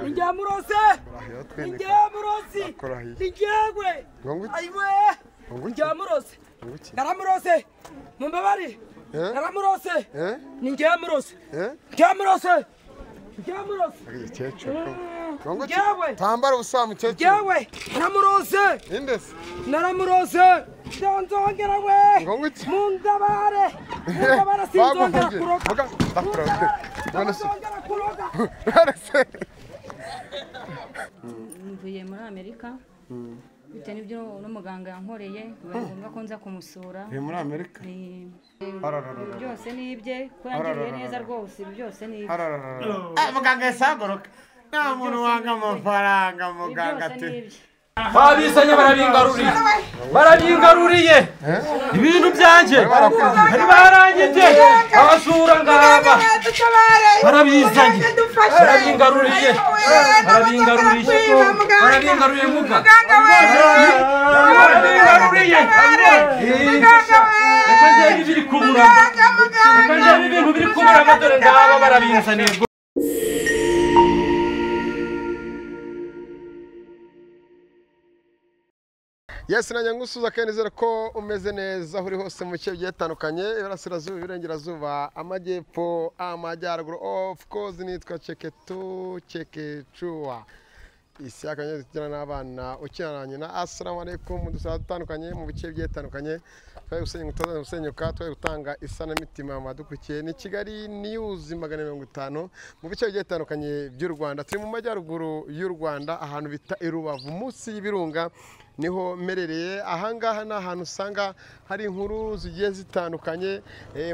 Njamurose Njamwe Aiwe Njamurose Naramurose Mumbabari Naramurose Njamurose Njamurose Njamurose Tambara ubusamu cece Njamwe Naramurose Indese Naramurose Ndongera we Mundabare sinzongera kuroga Mvuye muri Amerika bitewe n'ibyo n'umuganga yankoreye ngombwa ko nza kumusura muri Amerika byose nibye ko yangiriye neza rwose byose nibye muganga yasagoroka nta muntu wanga amafaranga muganga ate babisanye barabingaruriye ibintu byanje bari barangije abasura ngaba barabizanye barabingaruriye muganga barabingaruriye reka njye biri kubura reka njye ibintu biri kubura amadore ngaba barabizanye. Yes nanya ngusuza kenizera ko umeze neza uri hose mu bice byetandukanye iburasirazuba iburengerazuba amajyepfo amajyaruguru of course nitwa Chekechua isi akanye tujyana n'abana ukinaranye na assalamu alaikum dusatandukanye mu bice byetandukanye twaye gusenyuka twaye gutanga isanamitima amadukurikiye ni Kigali News 150 mu bice byetandukanye by'u Rwanda turi mu majyaruguru y'u Rwanda ahantu bita Irubavu munsi y'ibirunga niho merereye ahangaha na ahantu usanga hari inkuru zigiye zitandukanye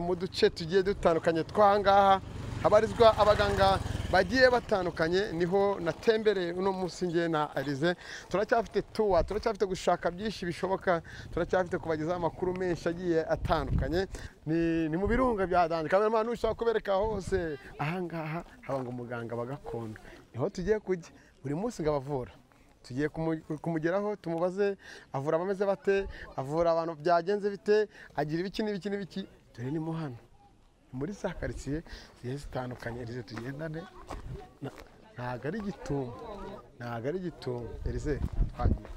mu duce tugiye dutandukanye twangaha habarizwa abaganga bagiye batandukanye niho natembereye uno munsi ngiye na Alize turacyafite turacyafite gushaka byinshi bishoboka turacyafite kubagezaho amakuru menshi agiye atandukanye ni mu birunga bya Danje kamera ushaka kubereka hose ahangaha habanga umuganga bagakondo niho tugiye kujya buri munsi ngabavura tugiye kumugeraho tumubaze avura abameze bate avura abantu byagenze bite agira ibiki n'ibiki dore ni muhano muri za quartier zitandukanye Elize tugendane ntago ari gitumo Elize twagiye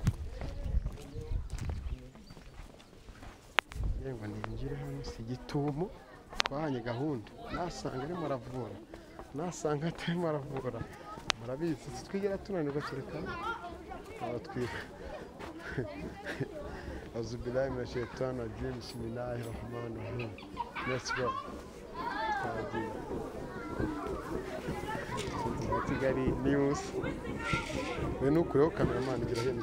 yego ninjire hano si gitumo twahanye gahunda nasanga arimo aravura nasanga atarimo aravura murabizi twigera tunanirwa kirekana abatwiga azubilahi mina shaitani rajim bismillahir rahmanir rahim let's go Kigali News wenu kureo cameraman gira heno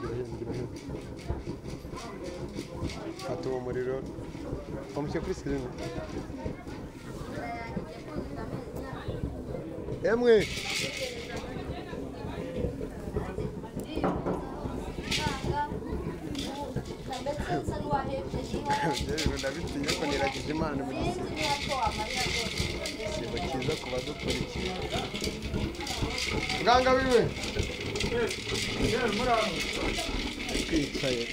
atu umuriro omushe kuri screen emwe ndabitiye ko niragije Imana mu gisibo kiza kuba dukurikiye muganga wiwe twicaye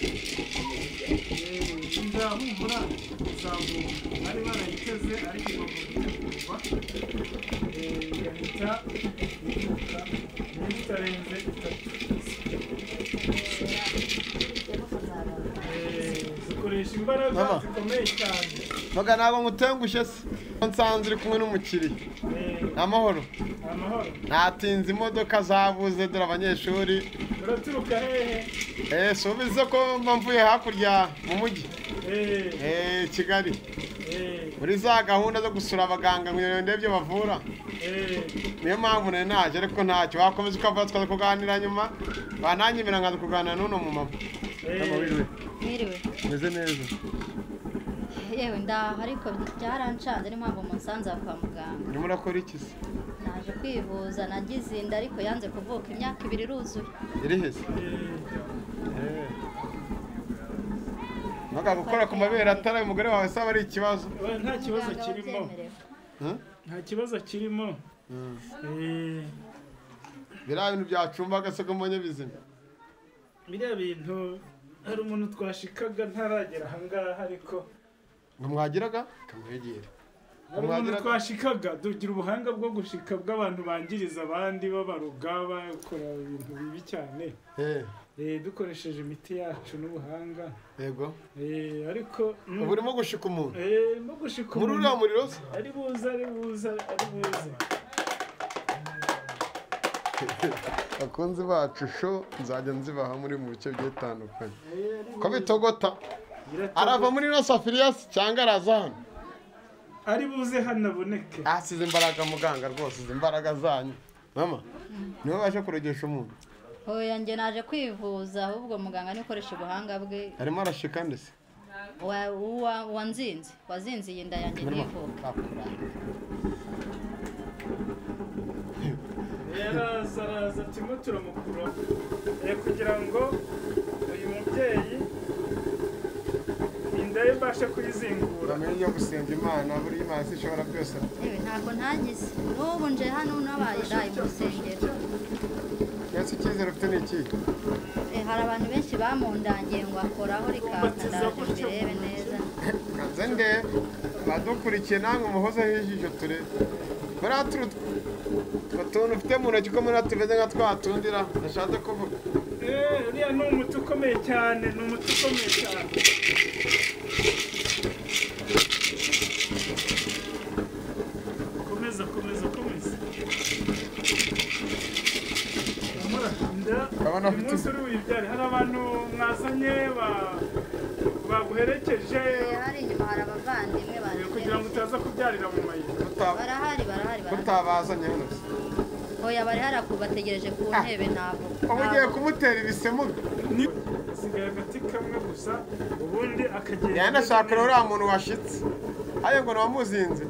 ndahumura sambu ari barayiteze ariko kuva yahita nitarenze dukoresha imbaraga zikomeye cyane maga nabo ngutengushe se nsanze uri kumwe n'umukiri amahoro natinze imodoka zabuze dore abanyeshuri uraturuka hehe subize ko mvuye hakurya mu mujyi Kigali muri za gahunda zo gusura abaganga ndebye bavura niyo mpamvu naje ariko ntacyo wakomeza ukavuga twaza kuganira nyuma bananyemera nkaza kuganira n'uno mu mama Mwiriwe meze neza yewe ndaha ariko byaranshanze ni mpamvu munsanze kwa muganga ni murakora iki se naje kwivuza nagize inda ariko yanze kuvuka imyaka 2 iruzuye iri hese Maga gukora ku mabere atari umugore wawe saba ari ikibazo nta kibazo kirimo nta kibazo kirimo bira bintu byacumbaga se ko mbonye bizima biriya bintu hari umuntu twashikaga ntaragera ahangaha ariko ngo mwagiraga kamwegera umuntu twashikaga tugira ubuhanga bwo gushika bw'abantu bangiriza abandi babaroga bakora ibintu bibi cyane dukoresheje imiti yacu n'ubuhanga yego ariko ubu urimo gushika umuntu no gushika muri uriya muriro ari buza akunzi bacu sho nzajya nzibaha muri mu bice bitandukanye ko bitogota arava muri no safiriya cyangwa araza hano ari buze hano aboneke asize imbaraga muganga rwose izi imbaraga zanyu mama niwe waje kuregesha umuntu oya njye naje kwivuza ahubwo muganga nikoresha ubuhanga bwe arimo arashika ndetse wazinze iyi nda yanjye ntivuka araza turimo turamukura kugira ngo uyu mubyeyi inda ye mbashe kuyizingura amenye gusenga Imana buri Imana ishobora byose ntabwo ntagize n'ubu nje hano nabaye ndaye mu rusengero Yesu icyizere ufite ni iki hari abantu benshi bamundangiye ngo akoraho rikaka ndaje mbirebe neza kanze nde badukurikiye namwe muhozeho ijisho turebe muri aturutwe utuntu ufite mu ntoki ko muri tumeze nka twatundira ndashatse kuvuga uriya ni umuti ukomeye cyane komeza umunsi uri wibyare hari abantu mwazanye baguherekeje hari inyuma hari abavandimwe banjye kugira ngo utaza kubyarira mu mayira barahari utabazanye hano oya bari harakubategereje ku ntebe ntabwo ugiye kumutera ibisemuga asigaye agati kamwe gusa ubundi akagenda yanashakira uriya muntu washitse ayo ngo namuzinze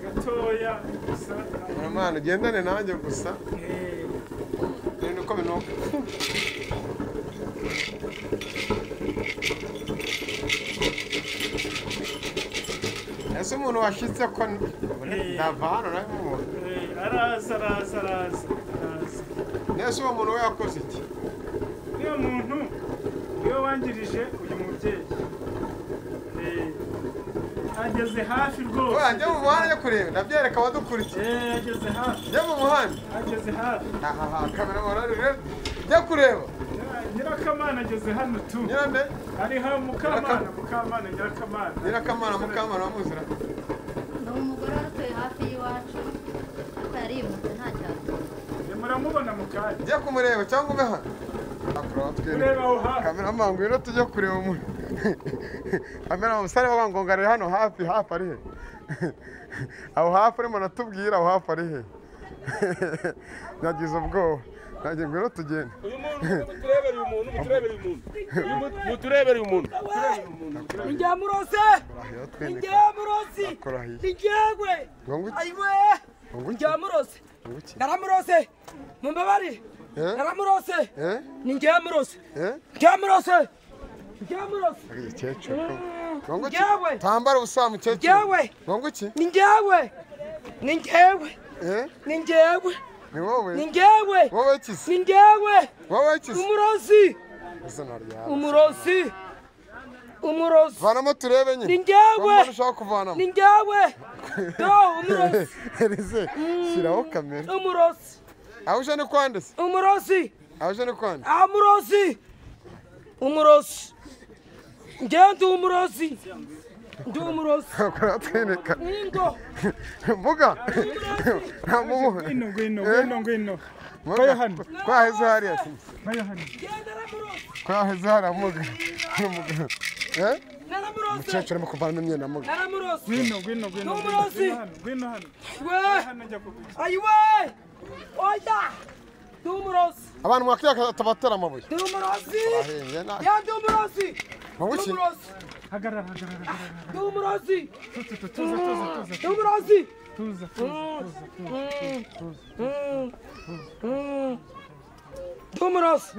gatoya gusa mwana ugendane nanjye gusa ni uko binuka ese umuntu washitse ko ndava hano nawe mubona araza nese uwo muntu we yakoze iki niyo muntu niwe wangirije uyu mubyeyi ageze hafi rwose njye mu muhanda yo kureba ndabyereka abadukurikiye ageze hafi njye mu muhanda ageze hafi kamera morari rero njye kureba Nyirakamana ageze hano tu nyirande ariho mukamana nyirakamana wamuzira ni umugore watuye hafi y'iwacu atarimutse nta cyatuma muramubona mu kanya njye kumureba cyangwa ube hano ureba aho hafi kamera mangu rero tujye kureba umuntu kamera umusare w'abangonga ari hano hafi ari he aho hafi urimo natubwira aho hafi ari he nagize ubwoba nanjye ngwino tugende muturebere umuntu Njyamurose njyewe ayiwe njyamurose naramurose mumbabari naramurose ni njyamurose tambara ubusa mukecuru ngo iki ni njyewe ni wowe ni njyewe wowe kisi ni njyewe wowe kisi umurozi vanamo turebe nyine ni njyewe ushaka kuvanamo ni njyewe umurozi Elise shyiraho kamera umurozi aho uje ni kwande se umurozi aho uje ni kwande umurozi njyewe ndi umurozi kuratweneka ingo mvuga ngwino kwaheze hariya kwaheze hariya muga umukecuru arimo kuvanamo imyenda muga ngwino hano ayiwe oya ndi umurozi abantu mwakwiye atabatera amabuye ndi umurozi ndi umurozi mubuki hagarara ndi umurozi tuza Tumuros.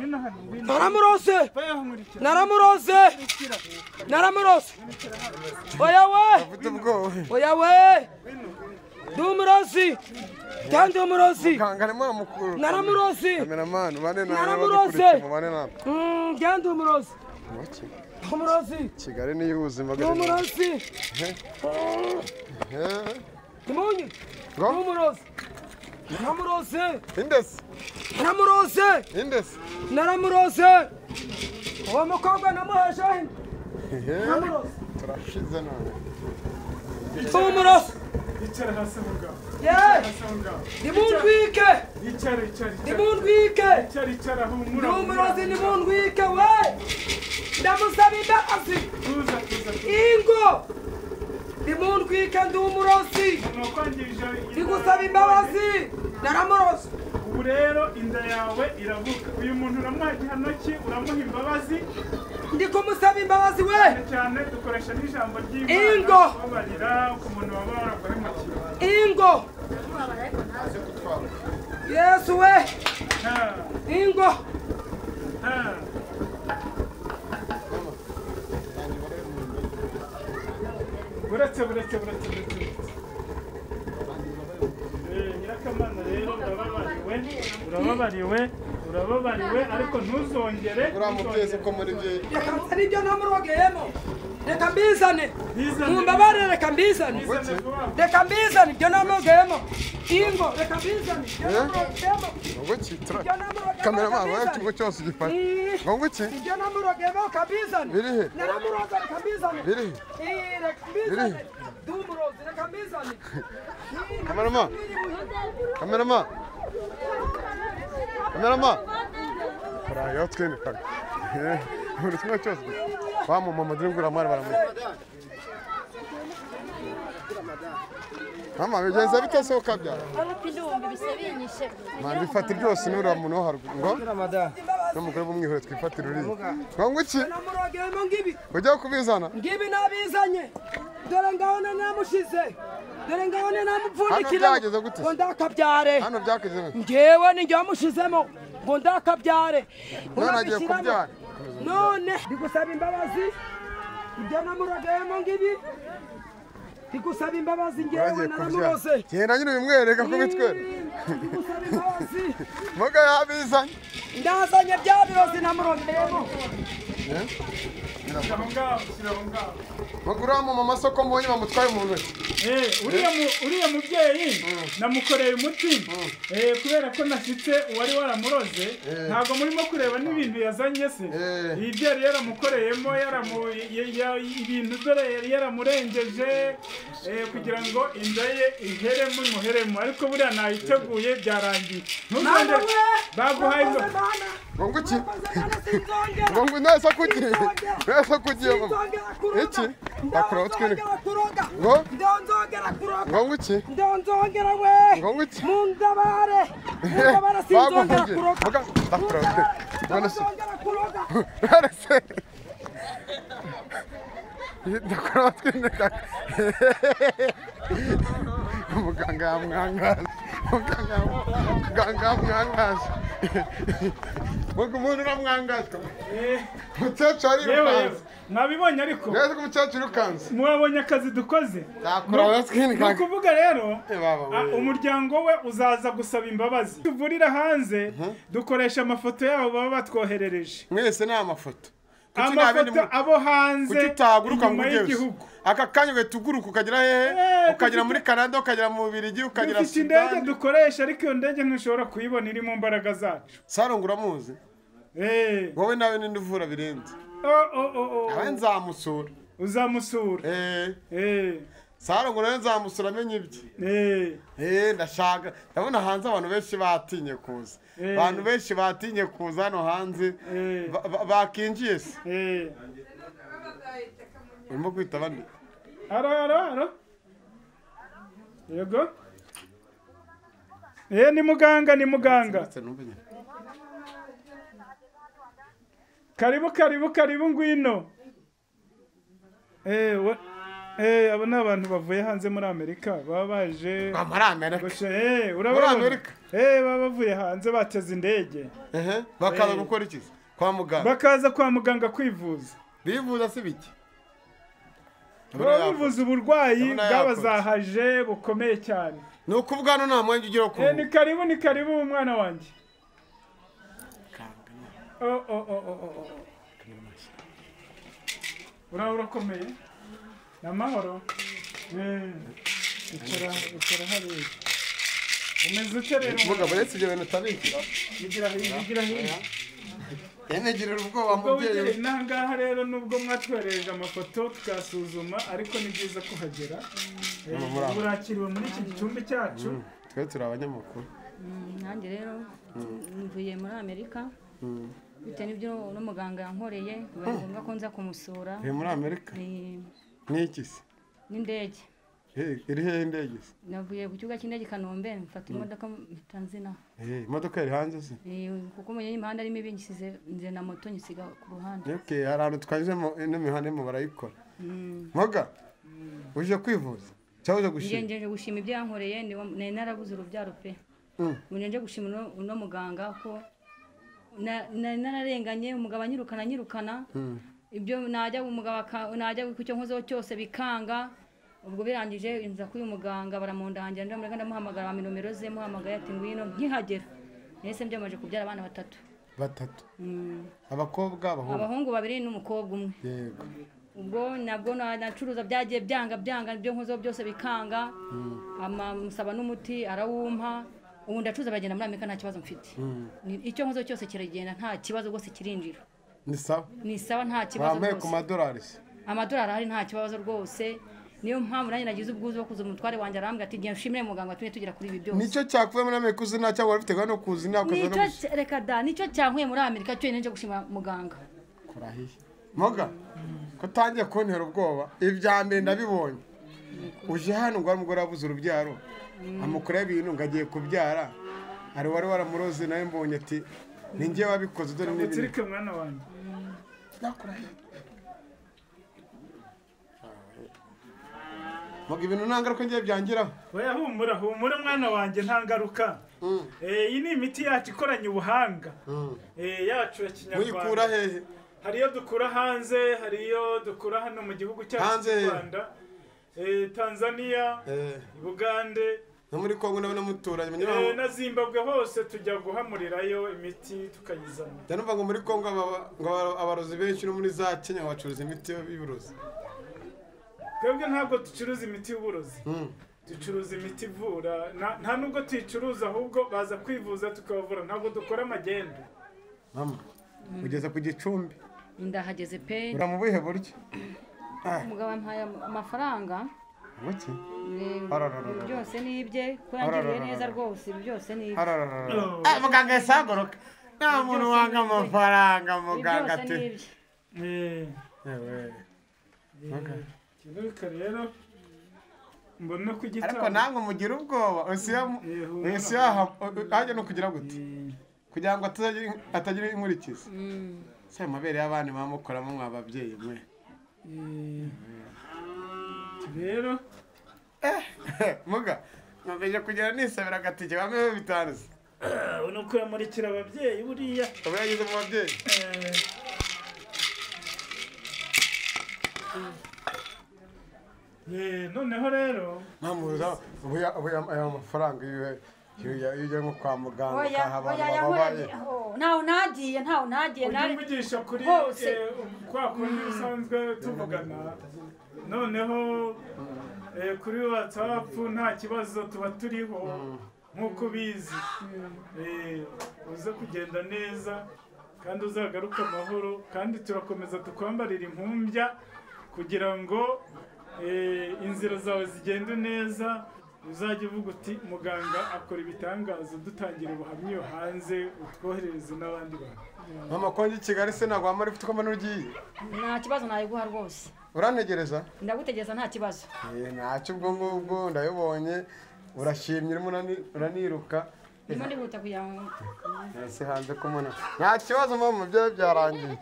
Naramurose. Oya we. Tumurosi. Kandi umurozi. Kangarema mukuru. Naramurozi. Cameraman bane na Naramuroze. bane na. Kandi umurozi. Waki. Umurozi. Kigali ni ubuzima bwa. Umurozi. Timonyi. Umurozi. Naramuroze. Indesi. Naramuroze. Indesi. Naramuroze. Uwo mukobwa namuheshe. Naramuroze. Turashize none. Umurozi. Icara hasi mugabo. Nimundwike. Icara. Nimundwike. Icara humura. Umurozi nimundwike we. Ndamusaba imbabazi. Tuza. Ingo. Nimundwike ndi umurozi. Nukwangirije. Ndigusaba imbabazi. Naramurozi. Ubu rero inda yawe iravuga. Uyu muntu uramuha igihano ki uramuha imbabazi. Ndi kumusaba imbabazi we. Cyane dukoresha n'ijambo ry'Imana. Ingo. Babarira ku muntu waba waraguhemukiye. Ingo. Yesu we. Ingo. Buretse. Nyirakamana rero urababariwe ariko ntuzongere. Uramuteze ko muri bye. Reka nsane ibyo namurogeyemo. Reka mbizane. Mumbabarire reka mbizane. Reka mbizane ibyo namurogeyemo. Ingo reka mbizane ibyo namurogeyemo. Ngoki tra. Cameraman wacu ngo cyose gifata. Ngoki. Ibyo namurogeyemo kabizane. Birihe? Naramuroza reka mbizane. Birihe? Reka mbizane. Dumurozi reka mbizane. Cameraman. Kora twene kaka. Uri kimwe cyose. Bamu mama ndingura mari baramu. Mama bigenze bitasohoka byara. Arapindumbi bisebinyishe. Mani bifata byose nura muntu wo haruguru. Ngo n'umugore bumwihore twifatira uri. Ngo iki? Namurogeyemo ngibi. Ujya kubizana? Ngibi nabizanye. Dore ngabona namushize. Dore ngabona namupfundikira. Hano byageze gute? Ngo ndakabyare. Hano byakeze. Ngewe ni njye wamushizemo. Ngo ndakabyare. None agiye kubyara. None ndigusaba imbabazi. Ibyo namurogeyemo ngibi. Ndigusaba imbabazi ngewe naramuroze. Genda nyine bimwereka ko bitwere. Ndigusaba imbabazi. Muga yabizanye. Ndazanye bya birozi namurogeyemo. Shyiraho ngaho. Bagura mu masoko mbonye bamutwaye mu ntoki. Uriya mubyeyi namukoreye umuti kubera ko nashyitse uwari waramuroze ntabwo murimo kureba n'ibintu yazanye se ibyo yari yaramukoreyemo ibintu dore yari yaramurengeje kugira ngo inda ye imuheremo ariko buriya nayiteguye byarangiye ntuzongere baguhaye ngo ngo iki ngo nasa kugiye mama iki bakora utwene ngo ndonzongera kuroga ngo iki ndonzongera we ngo iki mundabare sinzongera kuroga bakora ndonzongera kuroga barase ndakora utwene kaka muganga yamwangaza muganga yamwangaza umuntu uramwangaza umukecuru arirukanze mwabibonye ariko neza ko umukecuru ukanze mwabonye akazi dukoze ni ukuvuga rero umuryango we uzaza gusaba imbabazi tuvurira hanze dukoresha amafoto yabo baba batwoherereje mwese ni amafoto amafoto abo hanze inyuma y'igihugu aka kanya ugahita uguruka ukagera hehe ukagera muri Canada ukagera mu Bubiligi ukagera Sudani dufite indege dukoresha ariko iyo ndege ntushobora kuyibona iri mu mbaraga zacu Sarongo uramuzi wowe nawe ninde uvura birenze nawe nzamusura uzamusura Sarongo nawe nzamusura amenye ibye ndashaka ndabona hanze abantu benshi batinye kuza abantu benshi batinye kuza hano hanze bakinjiye se urimo kwita abandi aro yego ni muganga karibu ngwino abo ni abantu bavuye hanze muri Amerika baba baje muri Amerika urabona baba bavuye hanze bateze indege bakaza gukora iki kwa muganga bakaza kwa muganga kwivuza bivuza si biki bivuze uburwayi bwabazahaje bukomeye cyane. Ni ukuvuga hano nta mwanya ugira ku. Ni karibu umwana wanjye. Urakomeye? Namahoro? Icara hariya. Umeze ute rero? Mugabo uretse ibyo bintu utabikira. Bigira hino. Yanegirira ubwoba mubyeyi. Nangaha rero nubwo mwatwereje amafoto tukasuzuma ariko ni byiza kuhagera. Urakiriwe muri iki gicumbi cyacu. Twe turi abanyamakuru. Nanjye rero mvuye muri Amerika. Bitewe n'ibyo n'umuganga yankoreye biba ngombwa ko nza kumusura. Muri Amerika? Ni iki se? N'indege. Iri hehe indege se? Navuye ku kibuga cy'indege Kanombe mfata imodoka Tanzania. Imodoka iri hanze se? Kuko mu imihanda arimo ibingisize nze na moto nyisiga ku ruhande. Okay, hari ahantu twajemo n'imihanda mu barayikora. Moga uje kwivuza cyangwa uje gushima? Ngenje gushima ibyo yankoreye ni narabuze urubyaro pe. Ngenje gushima uno muganga ko nararenganye umugabo anyirukana ibyo najya umugabo najya ku cyo nkozo cyose bikanga. Ubwo birangije inza kuyu muganga baramundangira ndamuhamagara nomero ze muhamagaye ati ngwino nkihagera. Nese mbyamaje kubyara abana batatu. Abakobwa abahungu babiri n'umukobwa umwe. Yego. Ubwo nabwo nacuruza byagiye byanga ibyo nkozo byose bikanga. Musaba n'umuti arawumpa. Ubu ndacuruza bagenda muri Amerika nta kibazo mfite. Icyo nkozo cyose kiragenda nta kibazo rwose kirinjira. Ni sawa nta kibazo. Wambaye ku madolari se? Amadolari hari nta kibazo rwose. Niyo mpamvu nanjye nagize ubwuzu bwo kuza umutware wanjye arambwira ati ngiye nshimire muganga watumye tugera kuri ibi byose. Nicyo cyakuye muri Amerika uzina cyangwa warifite gano kuzina ukaza no. Nicyo reka da nicyo cyankuye muri Amerika cyo nje gushima muganga. Kurahiye. Moga ko tangiye kuntera ubwoba ibya mbere ndabibonye. Uje hano ngo umugore abuze urubyaro. Amukora ibintu ngagiye kubyara. Ari wari waramuroze nawe mbonye ati ninjye wabikoze dore n'ibintu. Utsirike mwana wanjye. Nakurahiye. Moga ibintu ntangaruka ngiye byangiraho. Oya humura mwana wanjye ntangaruka. Iyi ni imiti yacu ikoranye ubuhanga. Yacu ya Kinyarwanda. Muyikura hehe? Hariyo dukura hanze, hariyo dukura hano mu gihugu cyacu cy'u Rwanda. Tanzania, Uganda, no muri Kongo nabo namuturanye na Zimbabwe hose tujya guhamurirayo imiti tukayizana. Ndanumva ngo muri Kongo ngo abarozi benshi no muri za Kenya bacuruza imiti y'uburozi. Twebwe ntabwo ducuruza imiti y'uburozi. Ducuruza imiti ivura. Nta nubwo tuyicuruza ahubwo baza kwivuza tukabavura. Ntabwo dukora magendo. Mama, ugeze ku gicumbi? Ndahageze pe. Uramubihe buryo? Umugabo ampaye amafaranga. Muki? Byose ni ibye ko yangiriye neza rwose byose ni ibye. Muganga yasagoroka. Nta muntu wanga amafaranga muganga ati. Kibuka rero mbona kugitanga. Ariko nango mugira ubwoba usiya haje no kugira gute kugira ngo atagira inkurikiza. Se mabere y'abana bamukoramo mwababyeyi mwe. Rero muga mbeje kugira nisabira agatike bamwe bitanze. Uno ko yamurikira ababyeyi buriya. Abayagize mu babyeyi. Noneho rero mamuza aya mafaranga iyo nko kwa muganga kahaba ntaho nagiye narimugisha kuri kwa kundi usanzwe tuvugana. Noneho kuri WhatsApp nta kibazo tuba turiho nk'uko bizi. Uze kugenda neza kandi uzagaruka amahoro kandi turakomeza tukwambarira impumbya kugira ngo inzira zawe zigende neza. Uzajya uvuga uti muganga akora ibitangazo dutangira ubuhamya iyo hanze utwoherereze n'abandi bantu. Mama konje Kigali se nagwa muri ufite ko mano ugiye? Nta kibazo nayiguha rwose. Uranegereza? Ndagutegereza nta kibazo. Ntacyo ubwo ngubwo ndayibonye urashimye uraniruka. Ndimo ndihuta kugira ngo ese hanze ko mona. Nta kibazo mama byo byarangiye.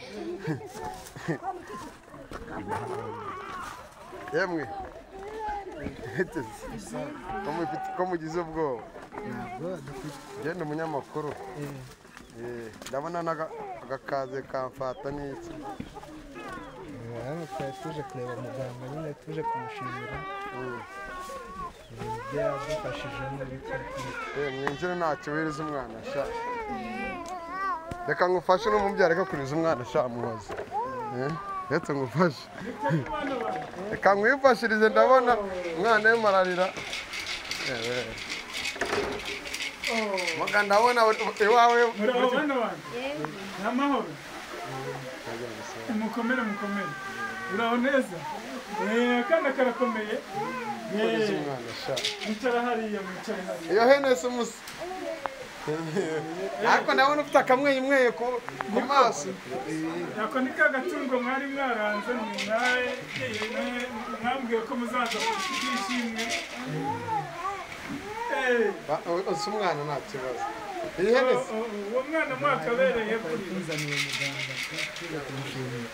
Yemwe ko mugize ubwoba. Genda umunyamakuru. Ndabona agakaze kamfata n'iki. hano twari tuje kureba muganga nyine tuje kumushimira ibyo yadufashijemo mwinjire ntacyo wiriza umwana sha reka ngufashe n'umubyara reka kuriza umwana sha muhoza reka ngufashe reka nkwifashirize ndabona umwana we mararira muga ndabona iwawe n'amahoro mukomere uraho neza akana karakomeye mwicara hariya iyo hene si umusa ariko ndabona ufite akamwenyumweye ku maso ako ni ka gatungo mwari mwaranze mwambwiye ko muzaza kwishimwe usa umwana nta kibazo iyi hene se uwo mwana mwakabereye kuri tuzaniye muganga tuje kumushimira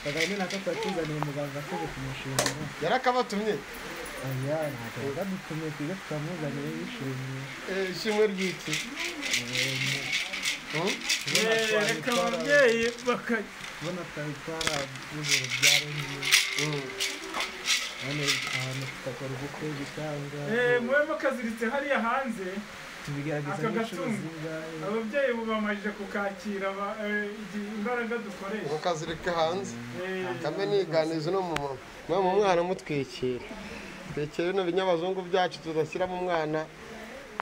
kagame nako twari tuzaniye muganga tuje kumushimira yarakabatumye oya ntabwo yadutumye tujye tukamuzaniye yishimiye ishimwe ry'iki reka ababyeyi kubona twari twarabuze urubyaro none ahantu tutakora ubukwe gitanga mube mukaziritse hariya hanze tubigerageza n'inshuro zingahe ababyeyi ubu bamajije kukakira imbaraga dukoresha mukazirika hanze kame niganiza no mu mwana mutwikira twikira bino binyabazungu byacu tudashyira mu mwana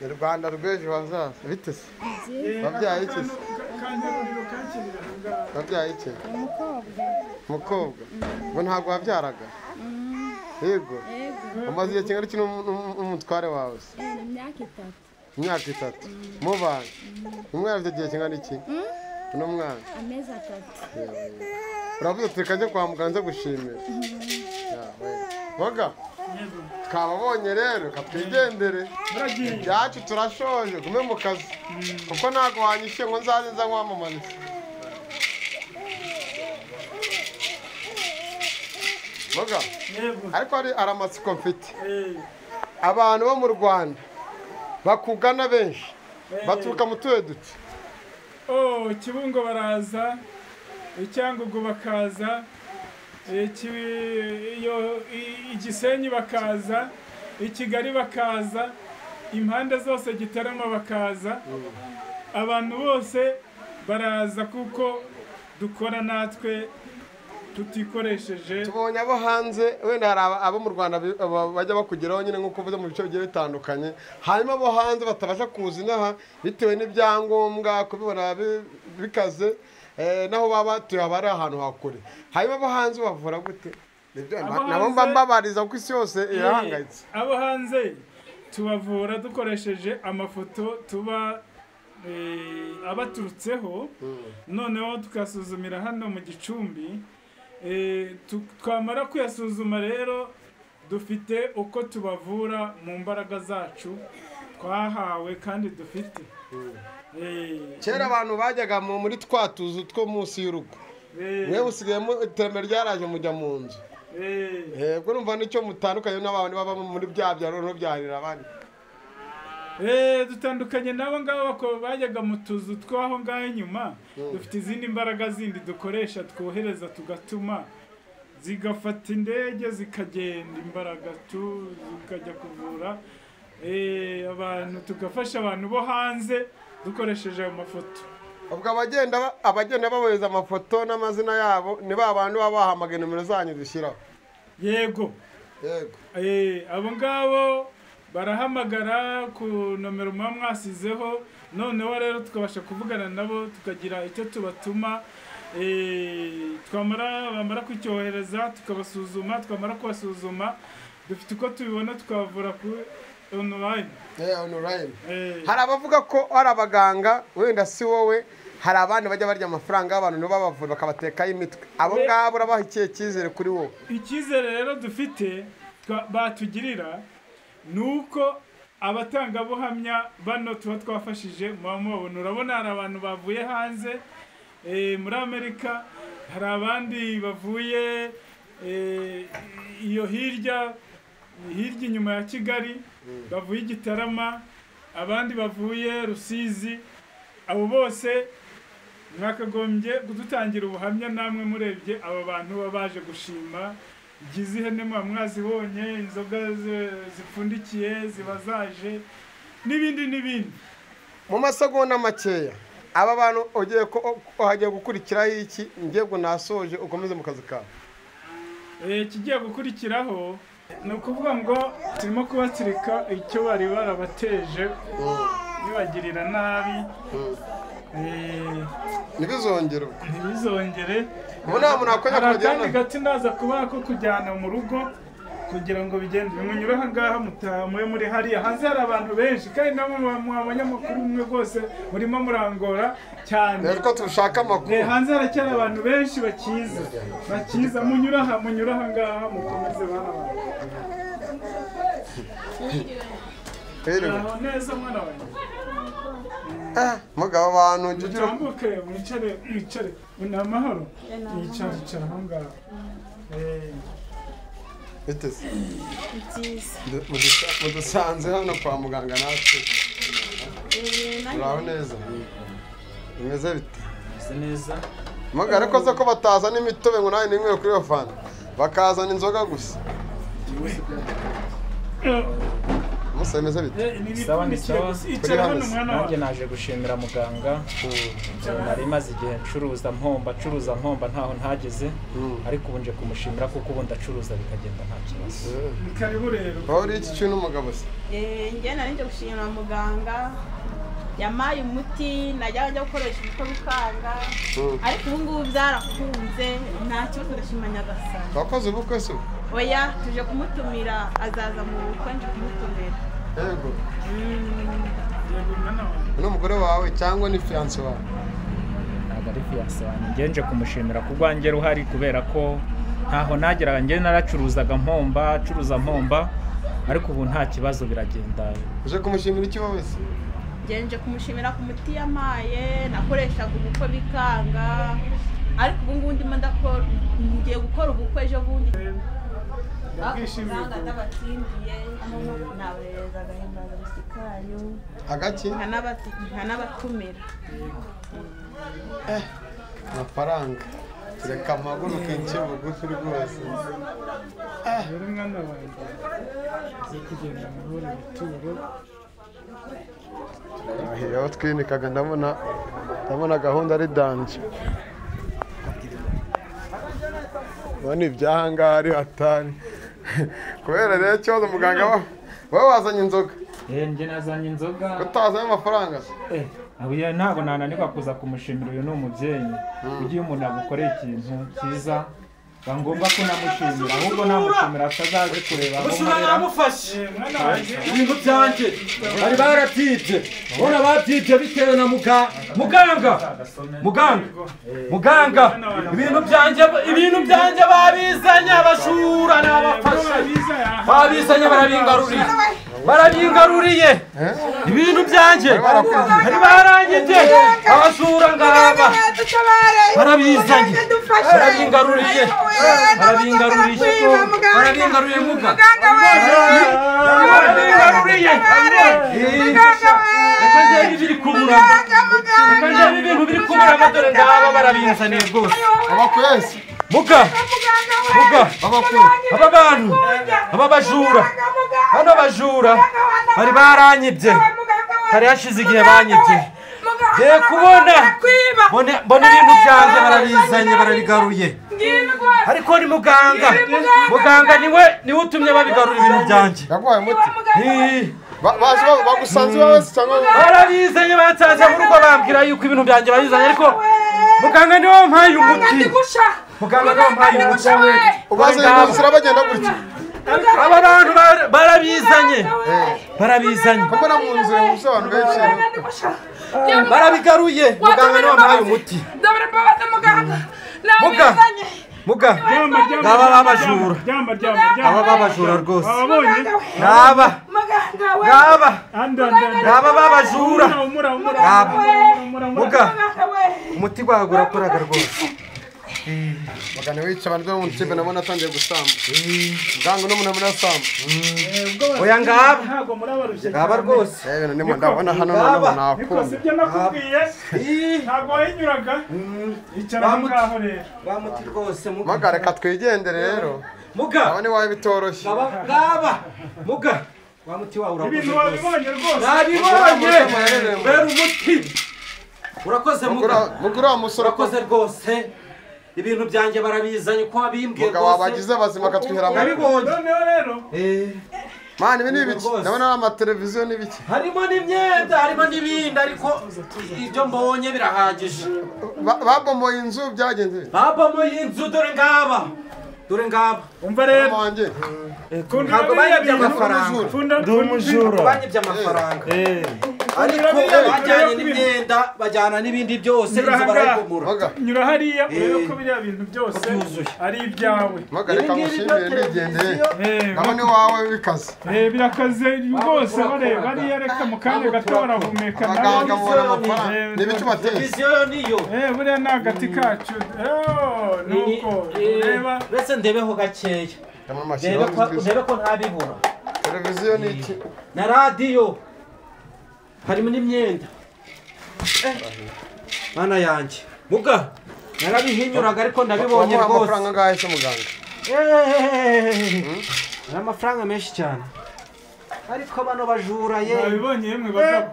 ni Rwanda rw'ejo hazaza bite se babyaye iki se babyaye iki umukobwa ngo ntabwo wabyaraga yego umaze igihe kingana iki n'umutware wawe se imyaka itatu mubana umwana afite igihe kingana iki uno mwana amezi 3 uravuze ati reka njye kwa muganga gushimira boga twababonye rero katwigendere ibyacu turashoje gume mu kazi kuko ntabwo wanyishyuye ngo nzaze nza nkwamamariza boga ariko hari amatsiko mfite abantu bo mu Rwanda bakugana benshi baturuka mu tuye duce Kibungo baraza Icyangugu bakaza Igisenyi bakaza Kigali bakaza impande zose Gitarama bakaza abantu bose baraza kuko dukora natwe tutikoresheje tubonye abo hanze wenda hari abo mu Rwanda bajya bakugeraho nyine nkuko uvuze mu bice bigiye bitandukanye hanyuma abo hanze batabasha kuza inaha bitewe n'ibyangombwa kubibona bikaze naho baba batuye abari ahantu hakure hanyuma abo hanze bavura gute nabo mbabariza kuko isi yose irahangayitse abo hanze tubavura dukoresheje amafoto tuba abaturutseho noneho tukasuzumira hano mu Gicumbi twamara kuyasuzuma rero dufite uko tubavura mu mbaraga zacu twahawe kandi dufite kera abantu bajyaga muri twa tuzu two munsi y'urugo mwe usigayemo iterambere ryaraje mujya mu nzu ubwo numva nicyo mutandukanye n'abantu baba muri bya byaro no byarira abandi dutandukanye nabo ngabo bajyaga mu tuzu twaho ngaho inyuma dufite izindi mbaraga zindi dukoresha twohereza tugatuma zigafata indege zikagenda imbaraga zikajya kuvura abantu tugafasha abantu bo hanze dukoresheje ayo mafoto ubwo abagenda babohereza amafoto n'amazina yabo ni ba bantu baba bahamagaye nimero zanyu dushyiraho yego abo ngabo barahamagara ku nomero muba mwasizeho noneho rero tukabasha kuvugana nabo tukagira icyo tubatuma bamara kucyohereza tukabasuzuma twamara kubasuzuma dufite uko tubibona tukabavura kuri online hari abavuga ko ari abaganga wenda si wowe hari abandi bajya barya amafaranga y'abantu nibo babavura bakabatekaho imitwe abo ngabo urabaha ikihe cyizere kuri wowe icyizere rero dufite batugirira nuko abatangabuhamya bano tuba twafashije muba mubabona urabona hari abantu bavuye hanze muri Amerika hari abandi bavuye iyo hirya inyuma ya Kigali bavuye Gitarama abandi bavuye Rusizi abo bose mwakagombye kudutangira ubuhamya namwe murebye aba bantu baba baje gushima igize ihene muba mwazibonye inzoga zipfundikiye ziba zaje n'ibindi mu masegonda makeya aba bantu ugiye ko hagiye gukurikiraho iki ngiye ngo nasoje ukomeze mu kazi kawe kigiye gukurikiraho ni ukuvuga ngo turimo kubatsirika icyo bari barabateje bibagirira nabi ntibizongere akandi gati ndaza kubaha ko kujyana mu rugo kugira ngo bigende bimunyure aha ngaha mutamuye muri hariya hanze hari abantu benshi kandi namwe mwabonye amakuru umwe rwose murimo murangora cyane rero tushaka amakuru hanze haracyari abantu benshi bakiza munyura aha ngaha mukomeze bana bantu neza mwana wanjye mugabo abantu utambuke mwicare ni amahoro yicara aho ngaho biteze mudusanze hano kwa muganga natwe uraho neza bimeze bite neza mugare koze ko batazana imitobe ngo nawe nimwe kuri iyo fanta bakazana inzoga gusa musa bimeze bite sawa ni sawa nanjye naje gushimira muganga nari maze igihe ncuruza mpomba ntaho ntageze ariko ubu nje kumushimira kuko ubu ndacuruza bikagenda nta kibazo karibu rero aho iki kintu umugabo se njye nari nje gushimira muganga yamaye umuti najya gukoresha umutobe ukanga ariko ubu ngubu byarakunze nta kibazo ndashima Nyagasani wakoze ubukwe se oya tuje kumutumira azaza mu bukwe nje kumutumira yego ni umugore wawe cyangwa ni fiance wawe ntabwo ari fiance wanjye ngenje kumushimira ku rwanjye ruhari kubera ko ntaho nageraga njye naracuruzaga mpomba ariko ubu nta kibazo biragenda uje kumushimira iki wowe se ngenje kumushimira ku muti yamaye nakoreshaga ubukwe bikanga ariko ubu ngubu ndimo ngiye gukora ubukwe ejo bundi ndabwishimiye n'abatsindiye nabereza agahimbaza musikayo agaki nkanabatumira amafaranga reka amaguru kenshi bugufi rwose rero mwana wanjye uzi kugenda amahoro ibituro aho twinikaga ndabona gahunda ari danje ubona ibyahangaha ari hatari kubera rero ikibazo muganga wowe wazanye inzoga njye nazanye inzoga utazanye amafaranga ntabwo nananirwa kuza kumushimira uyu ni umubyeyi ugiye umuntu agukoreye ikintu cyiza biba ngombwa ko namushimira ahubwo namushimira atazaje kureba aho mushimira namufashe ibintu byanjye bari baratibye ubona batibye bitewe na muganga ibintu byanjye babizanye abashura n'abafashe babizanye barabingaruriye ibintu byanjye bari barangije abashura ngaba barabizanye barabingaruriye reka njyewe ibiri kubura dore ngaba barabizaniye rwose abakwezi muga aba bantu aba bajura bari baranyibye hari hashize igihe banyibye ngiye kubona mbona ibintu byanjye barabizanye barabigaruye ariko ni muganga niwe utumye babigarura ibintu byanjye yaguhaye umuti bagusanze iwawe se cyangwa barabizanye batsaze mu rugo bambwira yuko ibintu byanjye babizanye ariko muganga niwe wampaye umuti ubazanye mu nzira bagenda gutya aba bantu barabizanye mbona mu nzira muzi abantu benshi barabigaruye muganga niwe wampaye umuti ngaba babajura rwose ngaba babajura umuti gwagura koraga rwose Magana wica abantu bo mu kibe nabona atangiye gusamba. Gango no munamuna samba. Oya ngaba. Ntago murabarushye. Ngaba rwose. None ndabona hano none Niko nakunda. sibyo nakubwiye. Ntago wahinyuraga. Icara ngaho rero. Bamuti rwose muga. Magara katwigendere rero. Muga. Abone wawe bitoroshye. Ngaba. Muga. Bamuti wawe urakoze. Ibintu wabibonye rwose. Nabibonye. Bera umuti. Urakoze mugura umusoro urakoze rwose. Ibintu byanjye barabizanye ko abimbwiye rwose. Muga wabagize bazima katwihera mu. Nabibonye. Noneho rero. Mani ibi ni ibiki? Ndabona ama televiziyo n'ibiki? Harimo n'imyenda, harimo n'ibindi ariko ibyo mbonye birahagije. Babomoye inzu byagenze. Babomoye inzu dore ngaba. Dore ngaba. Umva rero. Wanjye. Ntabwo banyibye amafaranga. Ndi umujura. Banyibye amafaranga. Ariko bajyanye n'imyenda, bajyana n'ibindi byose inzu barayibomora. Nyura hariya urebe ko biriya bintu byose ari ibyawe. Magareka mushimire ndigendeye. Nabone wawe bikaze. Birakaze rwose bareba bariya reka mu kanya gato barahumeka abaganga mubona amafaranga. Nibicu bateye. Televiziyo niyo. Buriya ni agati kacu. Nuko ureba. Bese ndebeho gakeya. Ndebe ko ntabibura. Televiziyo ni iki? Na radio. Harimo n'imyenda. Mana yanjye. Muga. Narabihinyuraga ariko ndabibonye rwose. Amafaranga ngahe se muganga? Amafaranga menshi cyane. Ariko bano bajura ye. Nabibonye yemwe bagabo.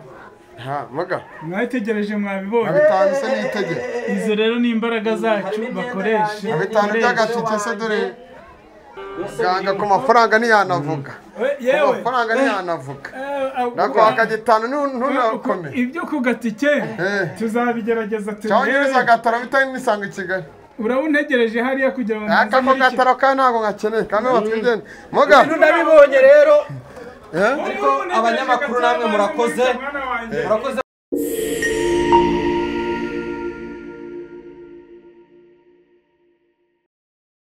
Muga. Mwitegereje mwabibonye. Abitanu se nitegere. Izo rero ni imbaraga zacu bakoresha. Abitanu by'agatike se dore. Ganga ku mafaranga ntiyanavuga. Yewe. Amafaranga ntiyanavuga. Nako akagitanu ntunakome. Ibyo ku gatike tuzabigerageza turebe. Cyangwa gatara bitanye nisanga i Kigali. Urabuntegereje hariya kugira ngo Ako gatara ka ntago ngakeneye kandi batwigende. Muga. Ndabibonye rero. Ariko abanyamakuru namwe murakoze